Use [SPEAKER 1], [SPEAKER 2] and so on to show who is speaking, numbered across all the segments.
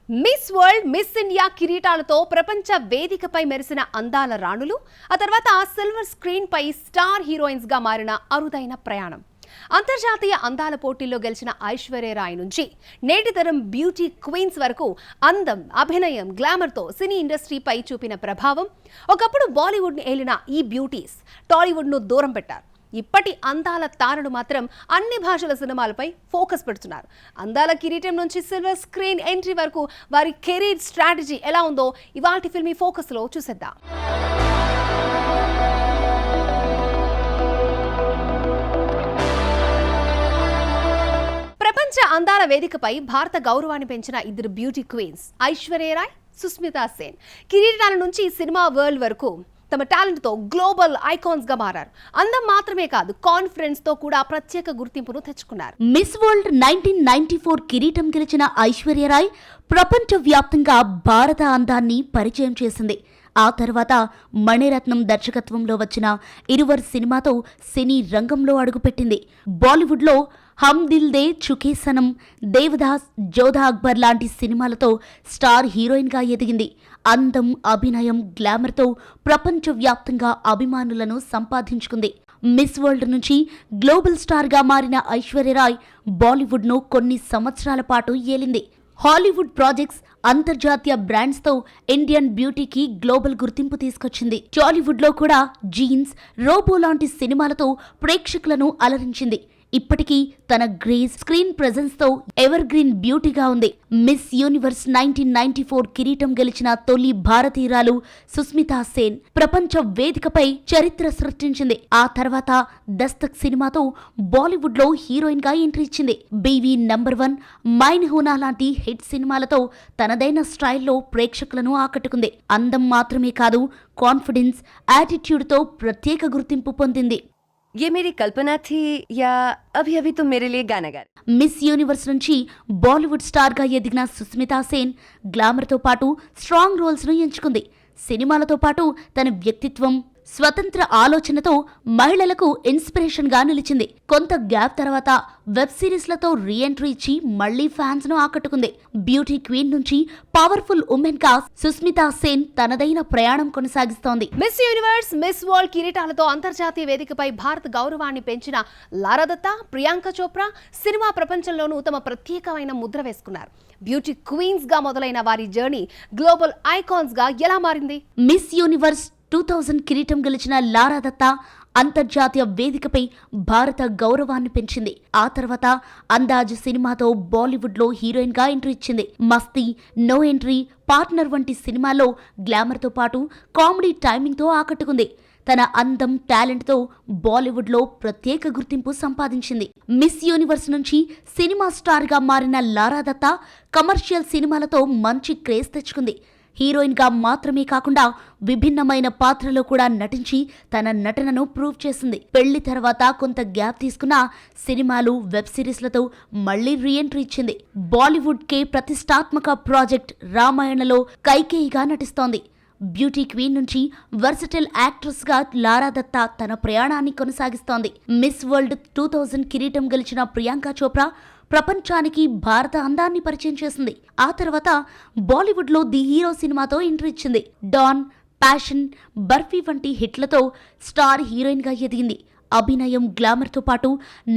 [SPEAKER 1] Miss world, miss India కిరీటాలతో ప్రపంచ వేదికపై మెరిసిన అందాల రాణులు, ఆ తర్వాత సిల్వర్ స్క్రీన్ పై స్టార్ హీరోయిన్స్ గా మారిన అరుదైన ప్రయాణం. అంతర్జాతీయ అందాల పోటీల్లో గెలిచిన ఐశ్వర్యరాయ్ నుంచి నేటి తరం బ్యూటీ క్వీన్స్ వరకు అందం, అభినయం, గ్లామర్తో సినీ ఇండస్ట్రీపై చూపిన ప్రభావం. ఒకప్పుడు బాలీవుడ్ని ఏలిన ఈ బ్యూటీస్ టాలీవుడ్ను దూరం పెట్టారు. ఇప్పటి అందాల తారలు మాత్రం అన్ని భాషల సినిమాలపై ఫోకస్ పెడుతున్నారు. అందాల కిరీటం నుంచి సిల్వర్ స్క్రీన్ ఎంట్రీ వరకు వారి కెరీర్ స్ట్రాటజీ ఎలా ఉందో ఇవాల్టి ఫిల్మీ ఫోకస్లో చూసేద్దాం. ప్రపంచ అందాల వేదికపై భారత గౌరవాన్ని పెంచిన ఇద్దరు బ్యూటీ క్వీన్స్ ఐశ్వర్యరాయ్, సుస్మితా సేన్ కిరీటాల నుంచి సినిమా వరల్డ్ వరకు తమ టాలెంట్ తో గ్లోబల్ ఐకాన్స్ గా మారారు. అందం మాత్రమే కాదు, కాన్ఫిడెన్స్ తో కూడా ప్రత్యేక గుర్తింపును తెచ్చుకున్నారు.
[SPEAKER 2] మిస్ వరల్డ్ 1994 కిరీటం గెలిచిన ఐశ్వర్యరాయ్ ప్రపంచ వ్యాప్తంగా భారత అందాన్ని పరిచయం చేసింది. ఆ తర్వాత మణిరత్నం దర్శకత్వంలో వచ్చిన ఇరువర్ సినిమాతో సినీ రంగంలో అడుగుపెట్టింది. బాలీవుడ్లో హమ్ దిల్ దే చుకే సనం, దేవదాస్, జోధా అక్బర్ లాంటి సినిమాలతో స్టార్ హీరోయిన్గా ఎదిగింది. అందం, అభినయం, గ్లామర్తో ప్రపంచవ్యాప్తంగా అభిమానులను సంపాదించుకుంది. మిస్ వరల్డ్ నుంచి గ్లోబల్ స్టార్గా మారిన ఐశ్వర్యరాయ్ బాలీవుడ్ను కొన్ని సంవత్సరాల పాటు ఏలింది. హాలీవుడ్ ప్రాజెక్ట్స్, అంతర్జాతీయ బ్రాండ్స్తో ఇండియన్ బ్యూటీకి గ్లోబల్ గుర్తింపు తీసుకొచ్చింది. టాలీవుడ్లో కూడా జీన్స్, రోబో లాంటి సినిమాలతో ప్రేక్షకులను అలరించింది. ఇప్పటికీ తన గ్రేస్, స్క్రీన్ ప్రెజెన్స్ తో ఎవర్ గ్రీన్ బ్యూటీగా ఉంది. మిస్ యూనివర్స్ 1994 కిరీటం గెలిచిన తొలి భారతీయురాలు సుస్మితా సేన్ ప్రపంచ వేదికపై చరిత్ర సృష్టించింది. ఆ తర్వాత దస్తక్ సినిమాతో బాలీవుడ్ లో హీరోయిన్ గా ఎంట్రీ ఇచ్చింది. బీవీ నంబర్ 1, మైన్ హూనా లాంటి హిట్ సినిమాలతో తనదైన స్టైల్లో ప్రేక్షకులను ఆకట్టుకుంది. అందం మాత్రమే కాదు, కాన్ఫిడెన్స్, యాటిట్యూడ్ తో ప్రత్యేక గుర్తింపు పొందింది.
[SPEAKER 3] ये मेरी कल्पना थी या अभी अभी तुम मेरे लिए गाना गा रहे?
[SPEAKER 2] మిస్ యూనివర్స్ నుంచి బాలీవుడ్ స్టార్గా ఎదిగిన సుస్మితా సేన్ గ్లామర్తో పాటు స్ట్రాంగ్ రోల్స్ను ఎంచుకుంది. సినిమాలతో పాటు తన వ్యక్తిత్వం, స్వతంత్ర ఆలోచనతో మహిళలకు ఇన్స్పిరేషన్గా నిలిచింది. కొంత గ్యాప్ తర్వాత వెబ్ సిరీస్లతో రీఎంట్రీ ఇచ్చి మళ్లీ ఫ్యాన్స్ ను ఆకట్టుకుంది. బ్యూటీ క్వీన్ నుంచి పవర్ఫుల్ ఉమెన్ గా సుస్మితా సేన్ తనదైన ప్రయాణం కొనసాగిస్తోంది.
[SPEAKER 1] మిస్ యూనివర్స్, మిస్ వరల్డ్ కిరీటాలతో అంతర్జాతీయ వేదికపై భారత గౌరవాన్ని పెంచిన లారా దత్తా, ప్రియాంక చోప్రా సినిమా ప్రపంచంలోనూ తమ ప్రత్యేకమైన ముద్ర వేసుకున్నారు. బ్యూటీ క్వీన్స్ గా మొదలైన వారి జర్నీ గ్లోబల్ ఐకాన్స్ గా ఎలా మారింది?
[SPEAKER 2] మిస్ యూనివర్స్ 2000 కిరీటం గెలిచిన లారా దత్తా అంతర్జాతీయ వేదికపై భారత గౌరవాన్ని పెంచింది. ఆ తర్వాత అందాజ్ సినిమాతో బాలీవుడ్లో హీరోయిన్గా ఎంట్రీ ఇచ్చింది. మస్తీ, నో ఎంట్రీ, పార్ట్నర్ వంటి సినిమాల్లో గ్లామర్తో పాటు కామెడీ టైమింగ్తో ఆకట్టుకుంది. తన అందం, టాలెంట్తో బాలీవుడ్లో ప్రత్యేక గుర్తింపు సంపాదించింది. మిస్ యూనివర్స్ నుంచి సినిమా స్టార్గా మారిన లారా దత్తా కమర్షియల్ సినిమాలతో మంచి క్రేజ్ తెచ్చుకుంది. హీరోయిన్గా మాత్రమే కాకుండా విభిన్నమైన పాత్రలో కూడా నటించి తన నటనను ప్రూవ్ చేసింది. పెళ్లి తర్వాత కొంత గ్యాప్ తీసుకున్న సినిమాలు, వెబ్ సిరీస్లతో మళ్లీ రీఎంట్రీ ఇచ్చింది. బాలీవుడ్కే ప్రతిష్టాత్మక ప్రాజెక్ట్ రామాయణలో కైకేయిగా నటిస్తోంది. బ్యూటీ క్వీన్ నుంచి వర్సటైల్ యాక్ట్రెస్ గా లారా దత్తా తన ప్రయాణాన్ని కొనసాగిస్తోంది. మిస్ వరల్డ్ 2000 కిరీటం గెలిచిన ప్రియాంక చోప్రా ప్రపంచానికి భారత అందాన్ని పరిచయం చేసింది. ఆ తర్వాత బాలీవుడ్లో ది హీరో సినిమాతో ఎంట్రీ ఇచ్చింది. డాన్, ప్యాషన్, బర్ఫీ వంటి హిట్లతో స్టార్ హీరోయిన్గా ఎదిగింది. అభినయం, గ్లామర్తో పాటు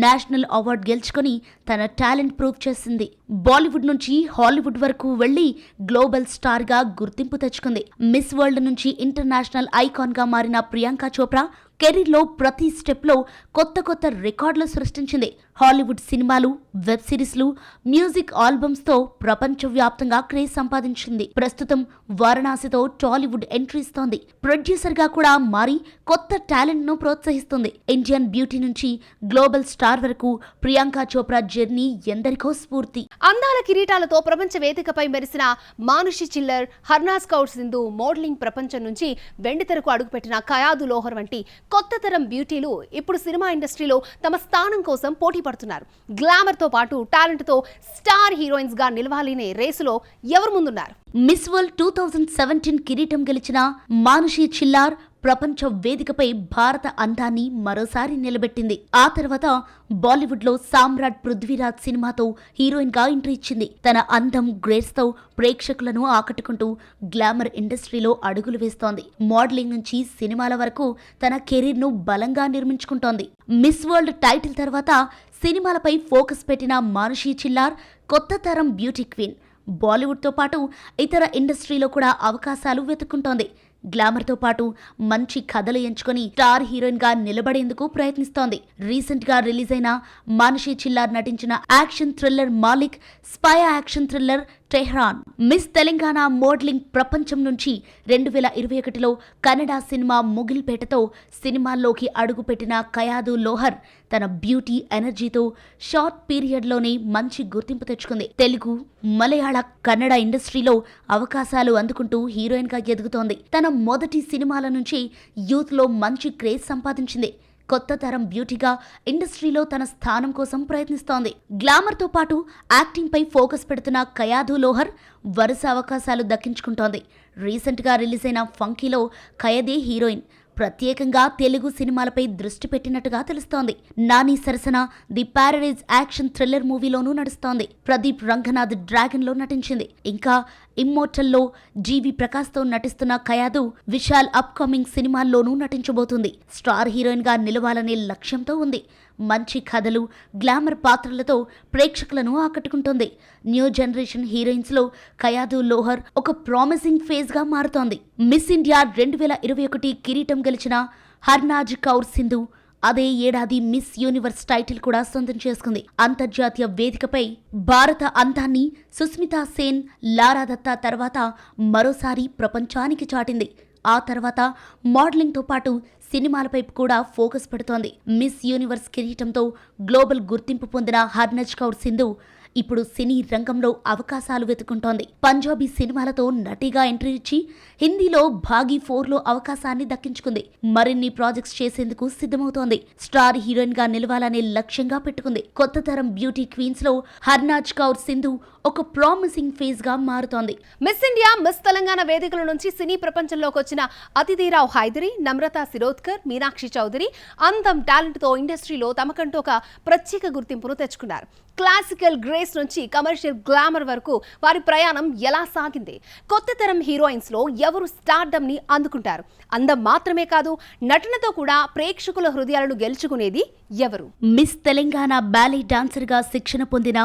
[SPEAKER 2] నేషనల్ అవార్డు గెలుచుకొని తన టాలెంట్ ప్రూవ్ చేసింది. బాలీవుడ్ నుంచి హాలీవుడ్ వరకు వెళ్లి గ్లోబల్ స్టార్గా గుర్తింపు తెచ్చుకుంది. మిస్ వరల్డ్ నుంచి ఇంటర్నేషనల్ ఐకాన్గా మారిన ప్రియాంక చోప్రా కెరీర్లో ప్రతి స్టెప్లో కొత్త కొత్త రికార్డులు సృష్టించింది. హాలీవుడ్ సినిమాలు, వెబ్ సిరీస్లు, మ్యూజిక్ ఆల్బమ్స్తో ప్రపంచవ్యాప్తంగా క్రేజ్ సంపాదించింది. ప్రస్తుతం వారణాసితో టాలీవుడ్ ఎంట్రీ ఇస్తోంది. ప్రొడ్యూసర్గా కూడా మారి కొత్త టాలెంట్ను ప్రోత్సహిస్తుంది. ఇండియన్ బ్యూటీ నుంచి గ్లోబల్ స్టార్ వరకు ప్రియాంక చోప్రా జర్నీ ఎందరికో స్ఫూర్తి.
[SPEAKER 1] అందాల కిరీటాలతో ప్రపంచ వేదికపై మెరిసిన మానుషి చిల్లర్, హర్నాజ్ కౌర్ సింధు మోడలింగ్ ప్రపంచం నుంచి వెండితెరకు అడుగుపెట్టిన కయాదు లోహర్ వంటి కొత్త తరం బ్యూటీలు ఇప్పుడు సినిమా ఇండస్ట్రీలో తమ స్థానం కోసం పోటీ పడుతున్నారు. గ్లామర్తో పాటు టాలెంట్తో స్టార్ హీరోయిన్స్ గా నిలవాలనే రేసులో ఎవరు ముందున్నారు?
[SPEAKER 2] మిస్ వరల్డ్ 2017 కిరీటం గెలిచిన మానుషి చిల్లార్, ప్రపంచ వేదికపై భారత అందాన్ని మరోసారి నిలబెట్టింది. ఆ తర్వాత బాలీవుడ్ లో సామ్రాట్ పృథ్వీరాజ్ సినిమాతో హీరోయిన్ గా ఎంట్రీ ఇచ్చింది. తన అందం, గ్రేస్ తో ప్రేక్షకులను ఆకట్టుకుంటూ గ్లామర్ ఇండస్ట్రీలో అడుగులు వేస్తోంది. మోడలింగ్ నుంచి సినిమాల వరకు తన కెరీర్ ను బలంగా నిర్మించుకుంటోంది. మిస్ వరల్డ్ టైటిల్ తర్వాత సినిమాలపై ఫోకస్ పెట్టిన మానుషి చిల్లార్ కొత్త తరం బ్యూటీ క్వీన్. బాలీవుడ్తో పాటు ఇతర ఇండస్ట్రీలో కూడా అవకాశాలు వెతుక్కుంటోంది. గ్లామర్తో పాటు మంచి కథలు ఎంచుకొని స్టార్ హీరోయిన్ గా నిలబడేందుకు ప్రయత్నిస్తోంది. రీసెంట్ గా రిలీజ్ అయిన మానుషి చిల్లార్ నటించిన action thriller Malik, spy action thriller Tehran, miss Telangana modelling ప్రపంచం నుంచి 2021లో కన్నడ సినిమా ముగిల్పేటతో సినిమాల్లోకి అడుగుపెట్టిన కయాదు లోహర్ తన బ్యూటీ ఎనర్జీతో షార్ట్ పీరియడ్లోనే మంచి గుర్తింపు తెచ్చుకుంది. తెలుగు, మలయాళ, కన్నడ ఇండస్ట్రీలో అవకాశాలు అందుకుంటూ హీరోయిన్ గా ఎదుగుతోంది. తన మొదటి సినిమాల నుంచి యూత్ లో మంచి క్రేజ్ సంపాదించింది. కొత్త తరం బ్యూటీగా ఇండస్ట్రీలో తన స్థానం కోసం ప్రయత్నిస్తోంది. గ్లామర్తో పాటు యాక్టింగ్ పై ఫోకస్ పెడుతున్న కయాదు లోహర్ వరుస అవకాశాలు దక్కించుకుంటోంది. రీసెంట్గా రిలీజ్ అయిన ఫంకీలో కయదే హీరోయిన్. ప్రత్యేకంగా తెలుగు సినిమాలపై దృష్టి పెట్టినట్టుగా తెలుస్తోంది. నాని సరసన ది ప్యారడైజ్ యాక్షన్ థ్రిల్లర్ మూవీలోనూ నడుస్తోంది. ప్రదీప్ రంగనాథ్ డ్రాగన్ లో నటించింది. ఇంకా ఇమ్మోర్టల్లో జీవి ప్రకాష్ తో నటిస్తున్న కయాదు విశాల్ అప్ కమింగ్ సినిమాల్లోనూ నటించబోతుంది. స్టార్ హీరోయిన్ గా నిలవాలనే లక్ష్యంతో ఉంది. మంచి కథలు, గ్లామర్ పాత్రలతో ప్రేక్షకులను ఆకట్టుకుంటోంది. న్యూ జనరేషన్ హీరోయిన్స్ లో కయాదు లోహర్ ఒక ప్రామిసింగ్ ఫేజ్ గా మారుతోంది. మిస్ ఇండియా 2021 కిరీటం గెలిచిన హర్నాజ్ కౌర్ సింధు అదే ఏడాది మిస్ యూనివర్స్ టైటిల్ కూడా సొంతం చేసుకుంది. అంతర్జాతీయ వేదికపై భారత అందాన్ని సుస్మితా సేన్, లారా దత్తా తర్వాత మరోసారి ప్రపంచానికి చాటింది. ఆ తర్వాత మోడలింగ్తో పాటు సినిమాలపై కూడా ఫోకస్ పెడుతోంది. మిస్ యూనివర్స్ కిరీటంతో గ్లోబల్ గుర్తింపు పొందిన హర్నజ్ కౌర్ సింధు ఇప్పుడు సినీ రంగంలో అవకాశాలు వెతుకుంటోంది. పంజాబీ సినిమాలతో నటిగా ఎంట్రీ ఇచ్చి హిందీలో భాగీ 4లో అవకాశాన్ని దక్కించుకుంది. మరిన్ని ప్రాజెక్ట్స్ చేసేందుకు సిద్ధమవుతోంది. స్టార్ హీరోయిన్ గా నిలవాలనే లక్ష్యంగా పెట్టుకుంది. కొత్త తరం బ్యూటీ క్వీన్స్ లో హర్నాజ్ కౌర్ సింధు ఒక ప్రామిసింగ్ ఫేజ్ గా మారుతోంది.
[SPEAKER 1] మిస్ ఇండియా, మిస్ తెలంగాణ వేదికల నుంచి సినీ ప్రపంచంలోకి వచ్చిన అతిథిరావు హైదరీ, నమ్రతా శిరోద్కర్, మీనాక్షి చౌదరి అందం, టాలెంట్ తో ఇండస్ట్రీలో తమకంటూ ఒక ప్రత్యేక గుర్తింపును తెచ్చుకున్నారు. క్లాసికల్ గ్రేస్ నుంచి కమర్షియల్ గ్లామర్ వరకు వారి ప్రయాణం ఎలా సాగింది? కొత్త తరం హీరోయిన్స్ లో ఎవరు స్టార్డమ్ ని అందుకుంటారు? అందం మాత్రమే కాదు, నటనతో కూడా ప్రేక్షకుల హృదయాలను గెలుచుకునేది ఎవరు?
[SPEAKER 2] మిస్ తెలంగాణ బ్యాలీ డాన్సర్ గా శిక్షణ పొందిన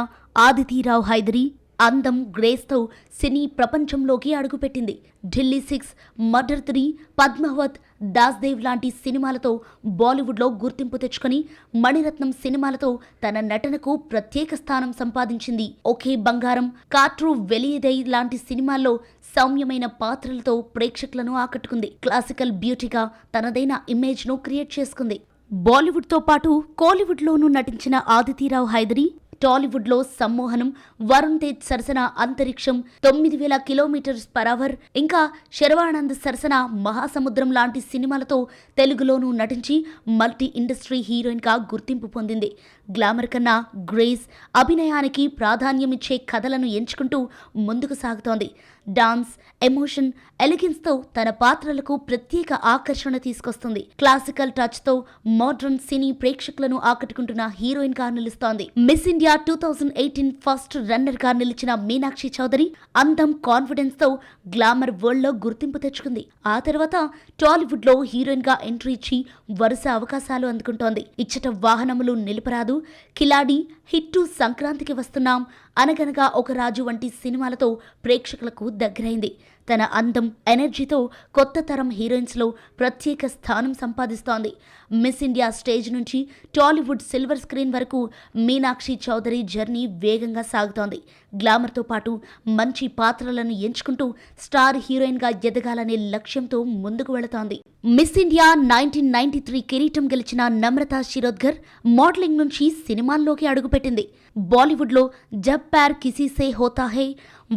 [SPEAKER 2] ఆదితిరావు హైదరీ అందం, గ్రేస్తో సినీ ప్రపంచంలోకి అడుగుపెట్టింది. ఢిల్లీ 6, మర్డర్ 3, పద్మావత్, దాస్దేవ్ లాంటి సినిమాలతో బాలీవుడ్లో గుర్తింపు తెచ్చుకొని మణిరత్నం సినిమాలతో తన నటనకు ప్రత్యేక స్థానం సంపాదించింది. ఒకే బంగారం, కాట్రు వెలియదై లాంటి సినిమాల్లో సౌమ్యమైన పాత్రలతో ప్రేక్షకులను ఆకట్టుకుంది. క్లాసికల్ బ్యూటీగా తనదైన ఇమేజ్ను క్రియేట్ చేసుకుంది. బాలీవుడ్తో పాటు కోలీవుడ్లోనూ నటించిన ఆదితిరావు హైదరీ టాలీవుడ్లో సమ్మోహనం, వరుణ్ తేజ్ సరసన అంతరిక్షం, 9000 km/h, ఇంకా శర్వానంద్ సరసన మహాసముద్రం లాంటి సినిమాలతో తెలుగులోనూ నటించి మల్టీ ఇండస్ట్రీ హీరోయిన్గా గుర్తింపు పొందింది. గ్లామర్ కన్నా గ్రేస్, అభినయానికి ప్రాధాన్యమిచ్చే కథలను ఎంచుకుంటూ ముందుకు సాగుతోంది. డాన్స్, ఎమోషన్, ఎలిగెన్స్తో తన పాత్రలకు ప్రత్యేక ఆకర్షణ తీసుకొస్తుంది. క్లాసికల్ టచ్తో మోడ్రన్ సినీ ప్రేక్షకులను ఆకట్టుకుంటున్న హీరోయిన్గా నిలుస్తోంది. మిస్ ఇండియా 2018 ఫస్ట్ రన్నర్గా నిలిచిన మీనాక్షి చౌదరి అందం, కాన్ఫిడెన్స్తో గ్లామర్ వరల్డ్లో గుర్తింపు తెచ్చుకుంది. ఆ తర్వాత టాలీవుడ్లో హీరోయిన్గా ఎంట్రీ ఇచ్చి వరుస అవకాశాలు అందుకుంటోంది. ఇచ్చట వాహనములు నిలుపరాదు, కిలాడి, హిట్టు, సంక్రాంతికి వస్తున్నాం, అనగనగా ఒక రాజు వంటి సినిమాలతో ప్రేక్షకులకు దగ్గరైంది. తన అందం, ఎనర్జీతో కొత్త తరం హీరోయిన్స్లో ప్రత్యేక స్థానం సంపాదిస్తోంది. మిస్ ఇండియా స్టేజ్ నుంచి టాలీవుడ్ సిల్వర్ స్క్రీన్ వరకు మీనాక్షి చౌదరి జర్నీ వేగంగా సాగుతోంది. గ్లామర్తో పాటు మంచి పాత్రలను ఎంచుకుంటూ స్టార్ హీరోయిన్గా ఎదగాలనే లక్ష్యంతో ముందుకు వెళుతోంది. మిస్ ఇండియా 1993 కిరీటం గెలిచిన నమ్రతా శిరోద్కర్ మోడలింగ్ నుంచి సినిమాల్లోకి అడుగుపెట్టింది. బాలీవుడ్లో జబ్ ప్యార్ కిసీ సే హోతా హై,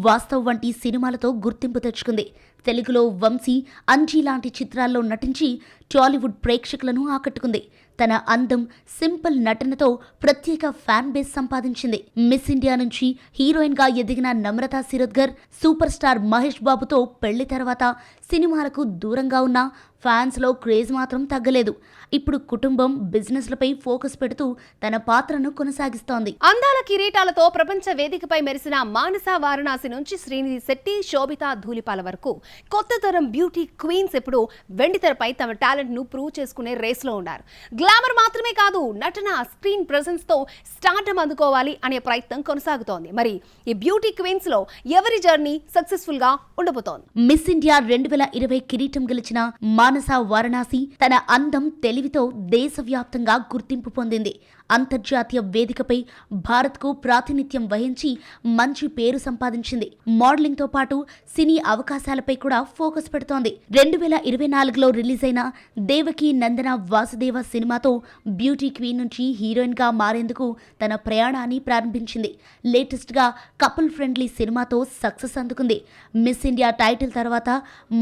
[SPEAKER 2] వాస్తవ్ వంటి సినిమాలతో గుర్తింపు తెచ్చుకుంది. తెలుగులో వంశీ, అంజీ లాంటి చిత్రాల్లో నటించి టాలీవుడ్ ప్రేక్షకులను ఆకట్టుకుంది. తన అందం, సింపుల్ నటనతో ప్రత్యేక ఫ్యాన్ బేస్ సంపాదించింది. మిస్ ఇండియా నుంచి హీరోయిన్గా ఎదిగిన నమ్రతా శిరోద్కర్ సూపర్ స్టార్ మహేష్ బాబుతో పెళ్లి తర్వాత సినిమాలకు దూరంగా ఉన్న ఫ్యాన్స్లో క్రేజ్ మాత్రం తగ్గలేదు. ఇప్పుడు కుటుంబం, బిజినెస్లపై ఫోకస్ పెడుతూ తన పాత్రను కొనసాగిస్తోంది.
[SPEAKER 1] అందాల కిరీటాలతో ప్రపంచ వేదికపై మెరిసిన మానస వారణాసి నుంచి శ్రీనిధి శెట్టి, శోభిత ధూళిపాల వరకు కొత్త తరం బ్యూటీ క్వీన్స్ ఇప్పుడు వెండితెరపై తమ టాలెంట్ ను ప్రూవ్ చేసుకునే రేస్ లో ఉన్నారు. గ్లామర్ మాత్రమే కాదు, నటన, స్క్రీన్ ప్రెజెన్స్ తో స్టార్డమ్ అందుకోవాలి అనే ప్రయత్నం కొనసాగుతోంది. మరి ఈ బ్యూటీ క్వీన్స్ లో ఎవరి జర్నీ సక్సెస్ఫుల్ గా ఉండబోతోంది?
[SPEAKER 2] మిస్ ఇండియా 2020 కిరీటం గెలిచిన మానస వారణాసి తన అందం, తెలివితో దేశవ్యాప్తంగా గుర్తింపు పొందింది. అంతర్జాతీయ వేదికపై భారత్కు ప్రాతినిధ్యం వహించి మంచి పేరు సంపాదించింది. మోడలింగ్ తో పాటు సినీ అవకాశాలపై కూడా ఫోకస్ పెడుతోంది. 2024లో రిలీజ్ అయిన దేవకి నందన వాసుదేవ సినిమాతో బ్యూటీ క్వీన్ నుంచి హీరోయిన్ గా మారేందుకు తన ప్రయాణాన్ని ప్రారంభించింది. లేటెస్ట్ గా కపుల్ ఫ్రెండ్లీ సినిమాతో సక్సెస్ అందుకుంది. మిస్ ఇండియా టైటిల్ తర్వాత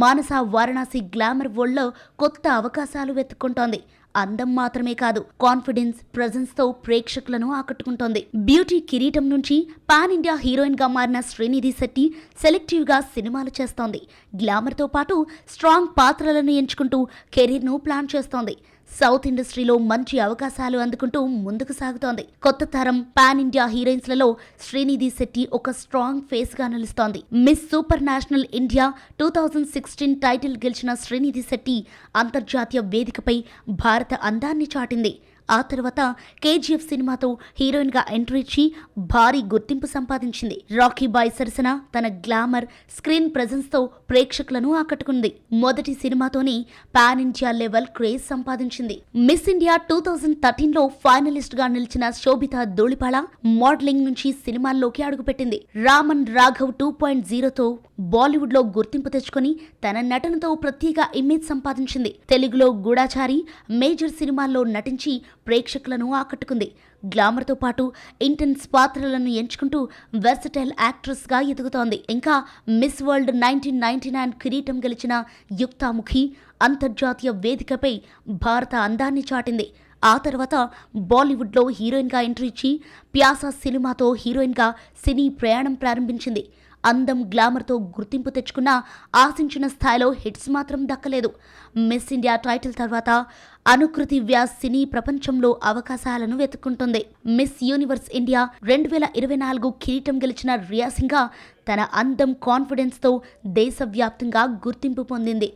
[SPEAKER 2] మానస వారణాసి గ్లామర్ వరల్డ్ లో కొత్త అవకాశాలు వెతుక్కుంటోంది. అందం మాత్రమే కాదు, కాన్ఫిడెన్స్, ప్రెజెన్స్ తో ప్రేక్షకులను ఆకట్టుకుంటోంది. బ్యూటీ కిరీటం నుంచి పాన్ ఇండియా హీరోయిన్ గా మారిన శ్రీనిధి శెట్టి సెలెక్టివ్ గా సినిమాలు చేస్తోంది. గ్లామర్ తో పాటు స్ట్రాంగ్ పాత్రలను ఎంచుకుంటూ కెరీర్ ను ప్లాన్ చేస్తోంది. సౌత్ ఇండస్ట్రీలో మంచి అవకాశాలు అందుకుంటూ ముందుకు సాగుతోంది. కొత్త తరం పాన్ ఇండియా హీరోయిన్స్లలో శ్రీనిధి శెట్టి ఒక స్ట్రాంగ్ ఫేస్ గా నిలుస్తోంది. Miss super national India 2016 title గెలిచిన శ్రీనిధి శెట్టి అంతర్జాతీయ వేదికపై భారత అందాన్ని చాటింది. ఆ తర్వాత KGF సినిమాతో హీరోయిన్ గా ఎంట్రీ ఇచ్చి భారీ గుర్తింపు సంపాదించింది. రాకీ బాయ్ సరసన తన గ్లామర్, స్క్రీన్ ప్రెజెన్స్ తో ప్రేక్షకులను ఆకట్టుకుంది. మొదటి సినిమాతోనే పాన్ ఇండియా లెవెల్ క్రేజ్ సంపాదించింది. మిస్ ఇండియా 2013లో ఫైనలిస్ట్ గా నిలిచిన శోభిత ధూళిపాల మోడలింగ్ నుంచి సినిమాల్లోకి అడుగుపెట్టింది. రామన్ రాఘవ్ 2.0తో బాలీవుడ్ లో గుర్తింపు తెచ్చుకొని తన నటనతో ప్రత్యేక ఇమేజ్ సంపాదించింది. తెలుగులో గూఢాచారి, మేజర్ సినిమాల్లో నటించి ప్రేక్షకులను ఆకట్టుకుంది. గ్లామర్ తో పాటు ఇంటెన్స్ పాత్రలను ఎంచుకుంటూ వెర్సటైల్ యాక్ట్రెస్ గా ఎదుగుతోంది. ఇంకా మిస్ వరల్డ్ 1999 కిరీటం గెలిచిన యుక్తాముఖి అంతర్జాతీయ వేదికపై భారత అందాన్ని చాటింది. ఆ తర్వాత బాలీవుడ్లో హీరోయిన్గా ఎంట్రీ ఇచ్చి ప్యాసా సినిమాతో హీరోయిన్గా సినీ ప్రయాణం ప్రారంభించింది. అందం, గ్లామర్తో గుర్తింపు తెచ్చుకున్న ఆశించిన స్థాయిలో హిట్స్ మాత్రం దక్కలేదు. మిస్ ఇండియా టైటిల్ తర్వాత అనుకృతి వ్యాస్ సినీ ప్రపంచంలో అవకాశాలను వెతుక్కుంటుంది. మిస్ యూనివర్స్ ఇండియా 2024 కిరీటం గెలిచిన రియా సింగ్ తన అందం, కాన్ఫిడెన్స్తో దేశవ్యాప్తంగా గుర్తింపు పొందింది.